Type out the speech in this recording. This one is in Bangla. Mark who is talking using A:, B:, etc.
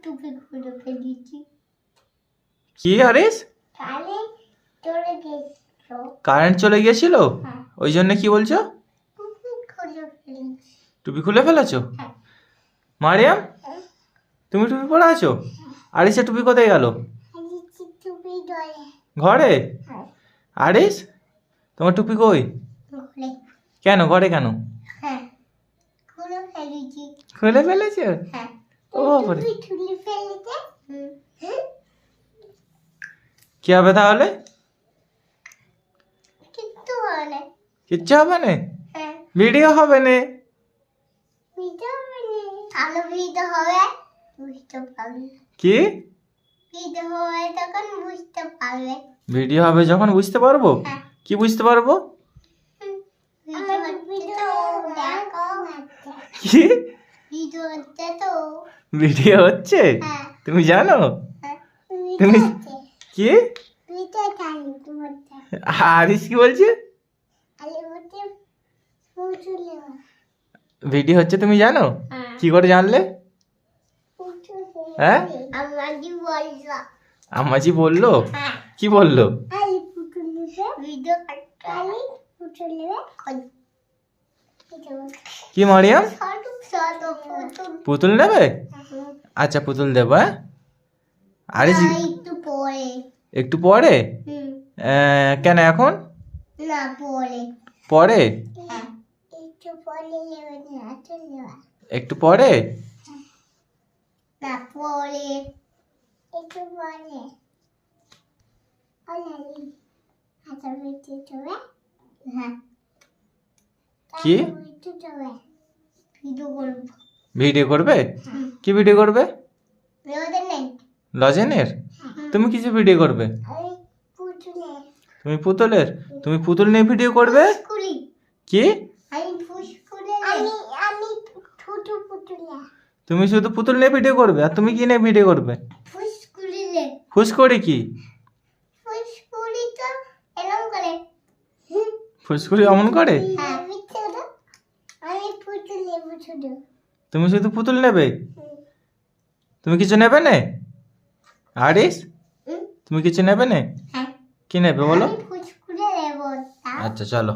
A: টুপি খুলে ফেলেছি।
B: কি আরিস? কারেন্ট চলে গিয়েছিল, ওই জন্য কি বলছো? টুপি খুলে ফেলেছো? মারিয়াম, তুমি টুপি পরে আছো? আরিসের টুপি কোথায় গেল? ঘরে? আরিস, তোমার টুপি কই? কেন ঘরে কেন? খুলে ফেলেছে? ও বাবারে, কি হবে তাহলে? কিচ্ছু হবে না? ভিডিও হবে না? কি ভিডিও হবে যখন বুঝতে পারবো? কি বুঝতে পারবো? কি ভিডিও হচ্ছে? তুমি জানো? তুমি কি আরিস কি বলছে? ভিডিও হচ্ছে তুমি জানো? কি করে জানলে? হ্যাঁ, আম্মাজি বললো? কি বললো? কি মারিয়াম, পুতুল নেবে? আচ্ছা পুতুল দেবো। হ্যাঁ আরিস একটু পরে? কেন এখন? পরে? একটু পরে? কি ভিডিও করবে? কি ভিডিও করবে? লজেনের? তুমি কিছু ভিডিও করবে? তুমি পুতুলের? তুমি পুতুল নিয়ে ভিডিও করবে? কি তুমি শুধু পুতুল নিয়ে ভিডিও করবে? আর তুমি কি নিয়ে ভিডিও করবে? ফুসকুড়ি কি? ফুসকুড়ি অমন করে? তুমি শুধু পুতুল নেবে? তুমি কিছু নেবে না? আরিস, তুমি কিছু নেবে না? কি নেবে বলো? আচ্ছা চলো।